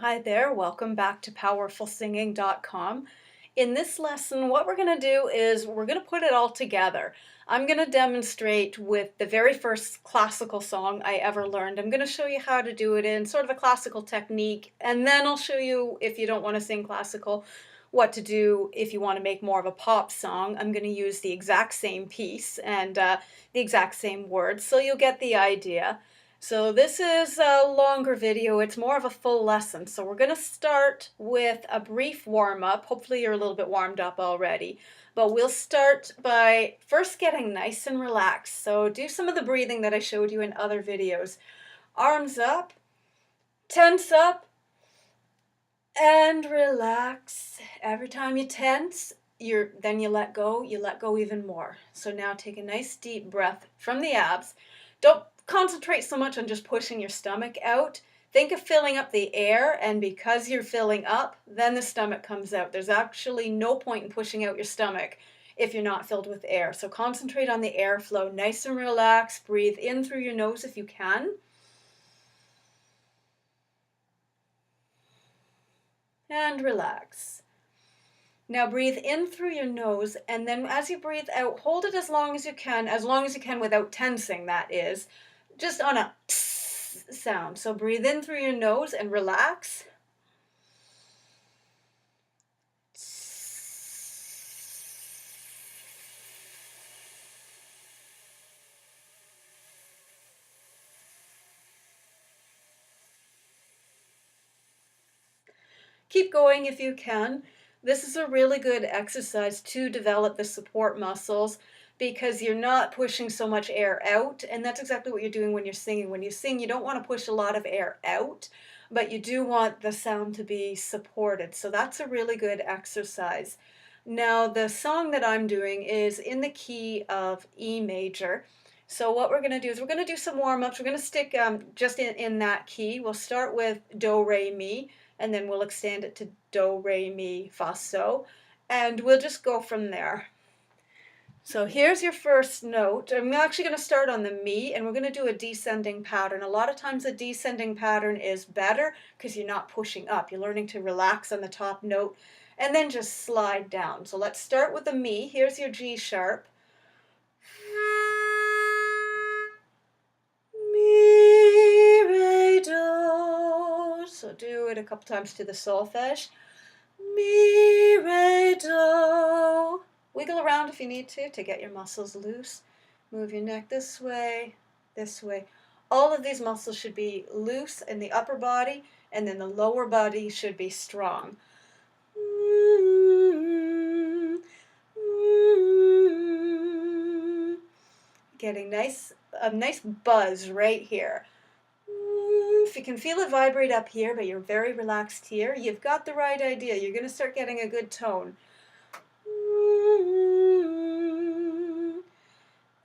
Hi there, welcome back to powerfulsinging.com. In this lesson, what we're going to do is we're going to put it all together. I'm going to demonstrate with the very first classical song I ever learned. I'm going to show you how to do it in sort of a classical technique, and then I'll show you, if you don't want to sing classical, what to do if you want to make more of a pop song. I'm going to use the exact same piece and the exact same words, so you'll get the idea. So this is a longer video, it's more of a full lesson. So we're going to start with a brief warm-up. Hopefully you're a little bit warmed up already. But we'll start by first getting nice and relaxed. So do some of the breathing that I showed you in other videos. Arms up, tense up, and relax. Every time you tense, then you let go even more. So now take a nice deep breath from the abs. Don't concentrate so much on just pushing your stomach out. Think of filling up the air, and because you're filling up, then the stomach comes out. There's actually no point in pushing out your stomach if you're not filled with air. So concentrate on the airflow, nice and relaxed. Breathe in through your nose if you can. And relax. Now breathe in through your nose, and then as you breathe out, hold it as long as you can without tensing, that is. Just on a sound. So breathe in through your nose and relax. Keep going if you can. This is a really good exercise to develop the support muscles because you're not pushing so much air out, and that's exactly what you're doing when you're singing. When you sing, you don't want to push a lot of air out, but you do want the sound to be supported. So that's a really good exercise. Now, the song that I'm doing is in the key of E major. So what we're going to do is we're going to do some warm-ups. We're going to stick just in that key. We'll start with Do, Re, Mi, and then we'll extend it to Do, Re, Mi, Fa, So, and we'll just go from there. So here's your first note. I'm actually going to start on the Mi, and we're going to do a descending pattern. A lot of times a descending pattern is better because you're not pushing up. You're learning to relax on the top note and then just slide down. So let's start with the Mi. Here's your G sharp. Mi, Re, Do. So do it a couple times to the solfege. Mi, Re, Do. Wiggle around if you need to get your muscles loose. Move your neck this way, this way. All of these muscles should be loose in the upper body, and then the lower body should be strong. Getting a nice buzz right here. If you can feel it vibrate up here, but you're very relaxed here, you've got the right idea. You're going to start getting a good tone.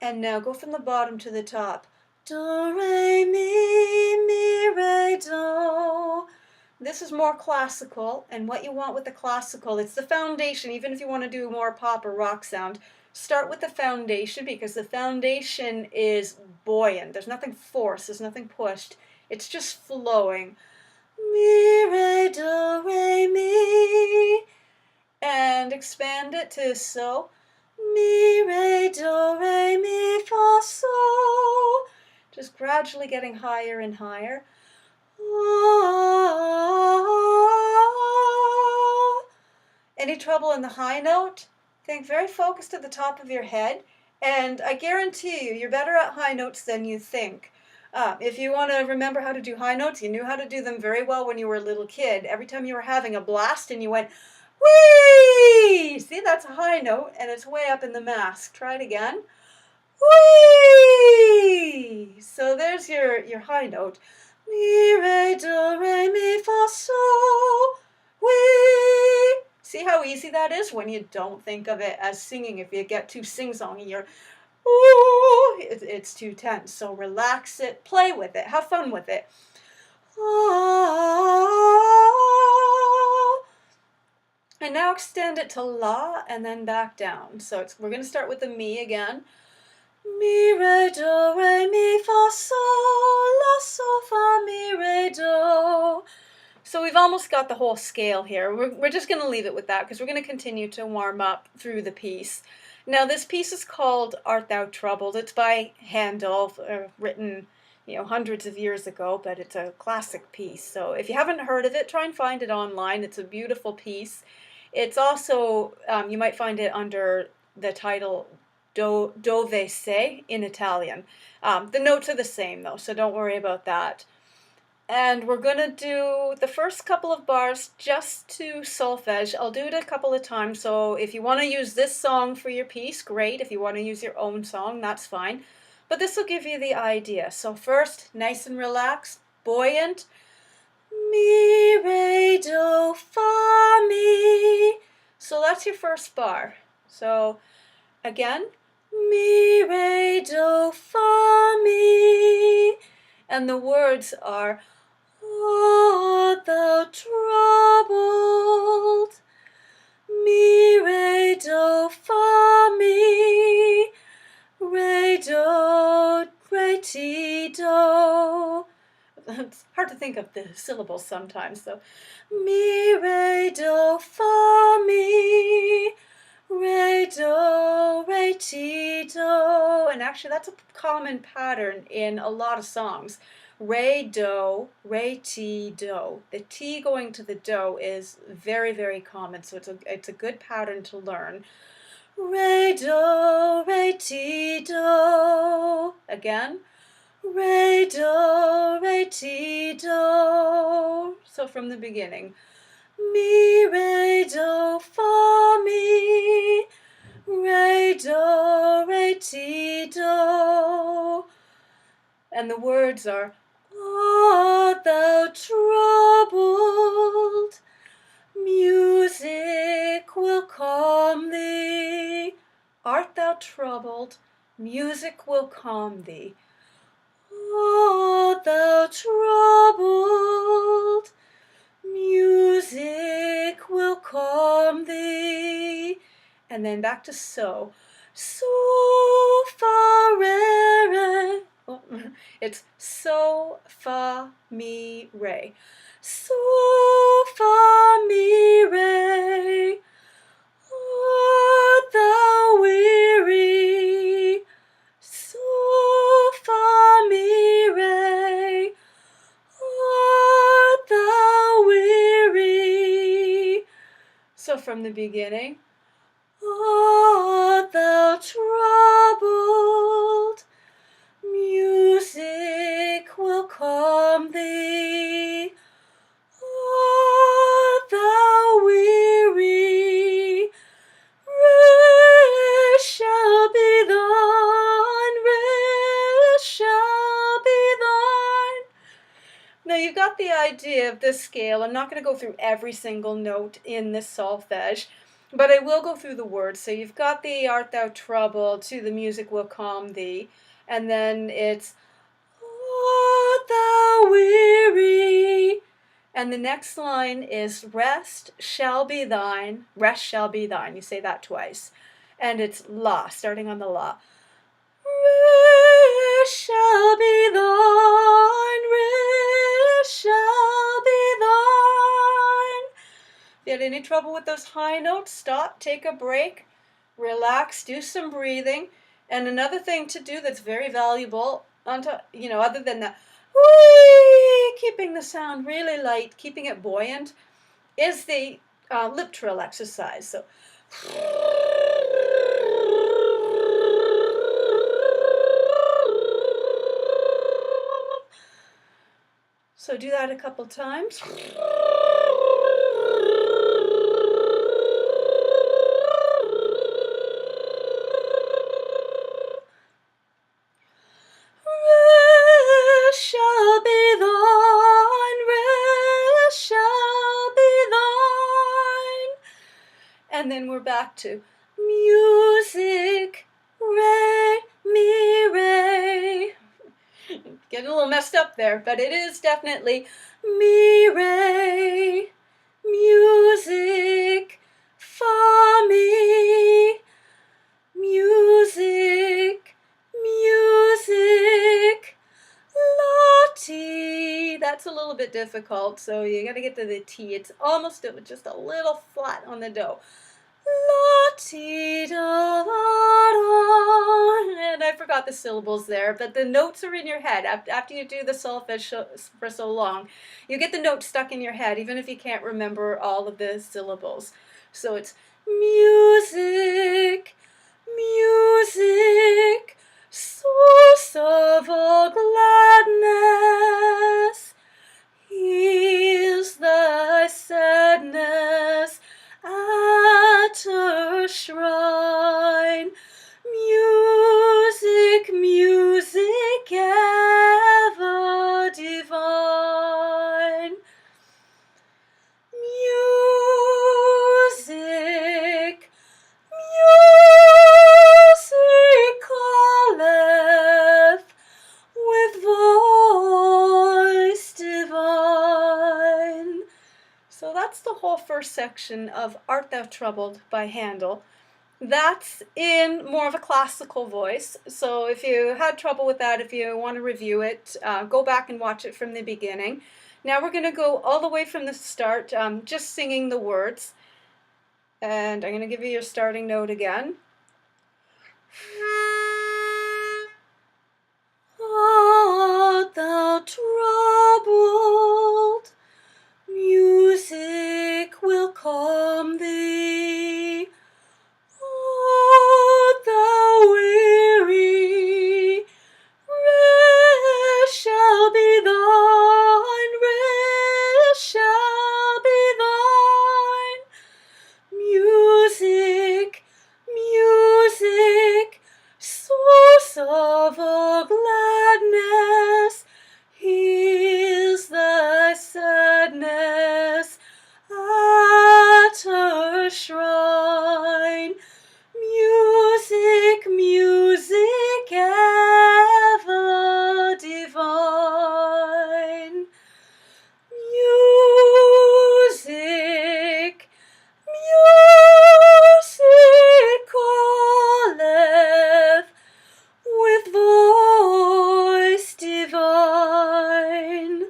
And now go from the bottom to the top. Do, re, mi, re, do. This is more classical, and what you want with the classical, it's the foundation. Even if you want to do more pop or rock sound, start with the foundation because the foundation is buoyant. There's nothing forced, there's nothing pushed. It's just flowing. Mi, re, do, re, mi. And expand it to So. Mi, re, do, re, mi, fa, so. Just gradually getting higher and higher. Any trouble in the high note? Think very focused at the top of your head, and I guarantee you're better at high notes than you think. If you want to remember how to do high notes, you knew how to do them very well when you were a little kid. Every time you were having a blast and you went, whee! See, that's a high note, and it's way up in the mask. Try it again. Whee! So there's your high note. Mi, re, do, re, mi, fa, so, whee! See how easy that is when you don't think of it as singing. If you get too sing-songy, you're, ooh, it's too tense. So relax it, play with it, have fun with it. And now extend it to La and then back down. So we're going to start with the Mi again. Mi, re, do, re, mi, fa, sol, la, sol, fa, mi, re, do. So we've almost got the whole scale here. We're just going to leave it with that because we're going to continue to warm up through the piece. Now this piece is called Art Thou Troubled. It's by Handel, written hundreds of years ago, but it's a classic piece. So if you haven't heard of it, try and find it online. It's a beautiful piece. It's also, you might find it under the title Dove Se in Italian. The notes are the same though, so don't worry about that. And we're going to do the first couple of bars just to solfege. I'll do it a couple of times, so if you want to use this song for your piece, great. If you want to use your own song, that's fine. But this will give you the idea. So first, nice and relaxed, buoyant. Mi, re, do, fa, mi. So that's your first bar. So again, mi, re, do, fa, mi. And the words are, art thou troubled, mi, re, do, fa, mi, re, do, re, ti, do. It's hard to think of the syllables sometimes, so mi, re, do, fa, mi, re, do, re, ti, do. And actually that's a common pattern in a lot of songs. Re, do, re, ti, do. The T going to the do is very, very common, so it's a good pattern to learn. Re, do, re, ti, do. Again. Re, do, re, ti, do. So from the beginning. Mi, re, do, fa, mi, re, do, re, ti, do. And the words are, art thou troubled, music will calm thee. Art thou troubled, music will calm thee. Art thou troubled, music will calm thee. And then back to so. So, fa, re, re. Oh, it's so, fa, mi, re. So, fa, mi, re. Art thou weary? So, fa, mi, re. Art thou weary? So from the beginning. Art thou troubled? Music will calm thee. Art thou weary? Rest shall be thine, rest shall be thine. Now you got the idea of this scale. I'm not going to go through every single note in this solfege, but I will go through the words. So you've got the art thou troubled to the music will calm thee, and then it's art thou weary. And the next line is rest shall be thine, rest shall be thine. You say that twice. And it's la, starting on the la. Rest shall be thine, rest shall be thine. If you had any trouble with those high notes, stop, take a break, relax, do some breathing. And another thing to do that's very valuable, other than the whee, keeping the sound really light, keeping it buoyant, is the lip trill exercise. So do that a couple times. And then we're back to music, re, mi, re. Getting a little messed up there, but it is definitely mi, re, music, fa, mi, music, music, la, ti. That that's a little bit difficult, so you got to get to the T. It's almost just a little flat on the do. La, ti, da, la, da. And I forgot the syllables there, but the notes are in your head. After you do the solfege for so long, you get the notes stuck in your head, even if you can't remember all of the syllables. So it's music, music, source of all gladness, heals thy sadness at her shrine. Music, music ever divine. Music, music calleth with voice divine. So that's the whole first section of Art Thou Troubled by Handel. That's in more of a classical voice. So if you had trouble with that, if you want to review it, go back and watch it from the beginning. Now we're going to go all the way from the start, just singing the words. And I'm going to give you your starting note again. Art thou troubled? Music will calm thee. Art thou weary? Rest shall be thine, rest shall be thine. Music, music, source of all gladness, heals thy sadness at her shrine. Music, music ever divine. Music, music calleth with voice divine.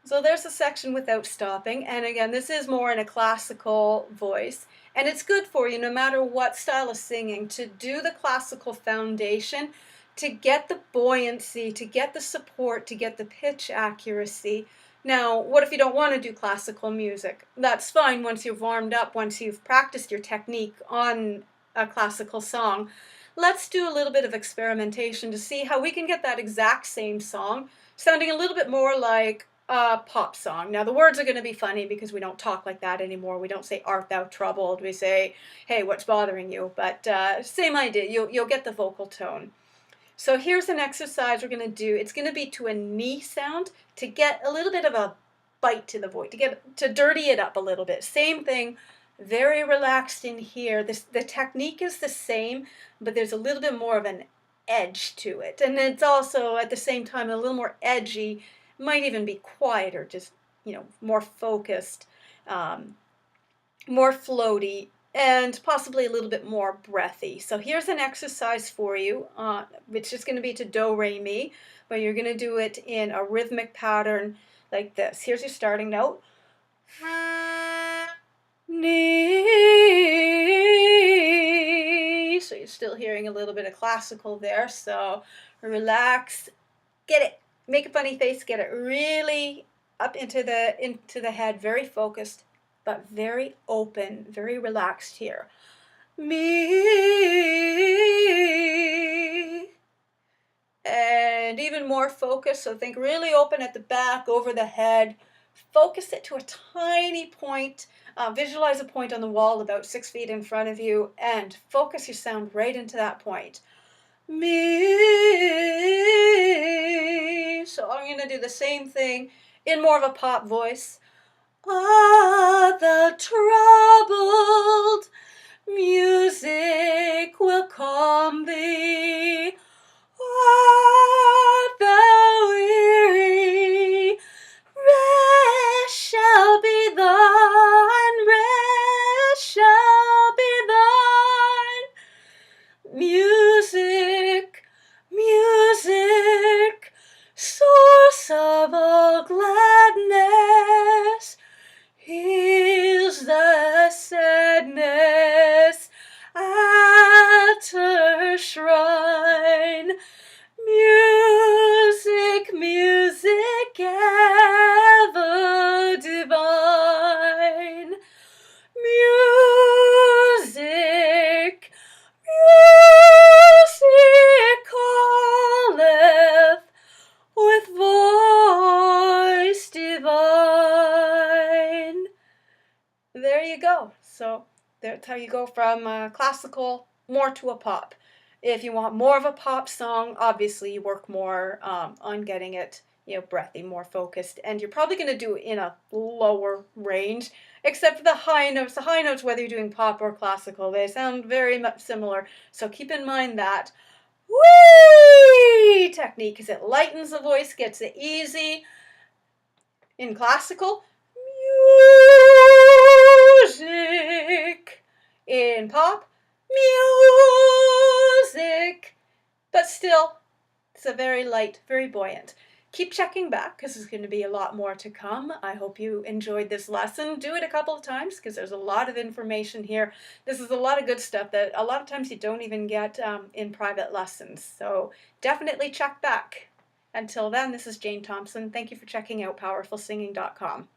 So there's a section without stopping, and again, this is more in a classical voice, and it's good for you, no matter what style of singing, to do the classical foundation, to get the buoyancy, to get the support, to get the pitch accuracy. Now, what if you don't want to do classical music? That's fine once you've warmed up, once you've practiced your technique on a classical song. Let's do a little bit of experimentation to see how we can get that exact same song sounding a little bit more like a pop song. Now, the words are going to be funny because we don't talk like that anymore. We don't say, art thou troubled? We say, hey, what's bothering you? But same idea. You'll get the vocal tone. So here's an exercise we're going to do. It's going to be to a knee sound to get a little bit of a bite to the voice, to dirty it up a little bit. Same thing, very relaxed in here. The technique is the same, but there's a little bit more of an edge to it. And it's also, at the same time, a little more edgy. Might even be quieter, just, more focused, more floaty, and possibly a little bit more breathy. So here's an exercise for you. It's just going to be to do, re, mi, but you're going to do it in a rhythmic pattern like this. Here's your starting note. Ni. So you're still hearing a little bit of classical there. So relax, get it, make a funny face, get it really up into the head, very focused, but very open, very relaxed here. Me. And even more focused, so think really open at the back, over the head. Focus it to a tiny point. Visualize a point on the wall about 6 feet in front of you, and focus your sound right into that point. Me. So I'm going to do the same thing in more of a pop voice. Art thou troubled? Music will calm thee. Art thou weary? Rest shall be thine, rest shall be thine. Music, music, source of all gladness, you go. So that's how you go from classical more to a pop. If you want more of a pop song, obviously you work more on getting it, breathy, more focused, and you're probably going to do it in a lower range, except for the high notes. The high notes, whether you're doing pop or classical, they sound very much similar. So keep in mind that whee technique, because it lightens the voice, gets it easy. In classical, music. In pop, music. But still, it's a very light, very buoyant. Keep checking back because there's going to be a lot more to come. I hope you enjoyed this lesson. Do it a couple of times because there's a lot of information here. This is a lot of good stuff that a lot of times you don't even get in private lessons. So definitely check back. Until then, this is Jane Thompson. Thank you for checking out powerfulsinging.com.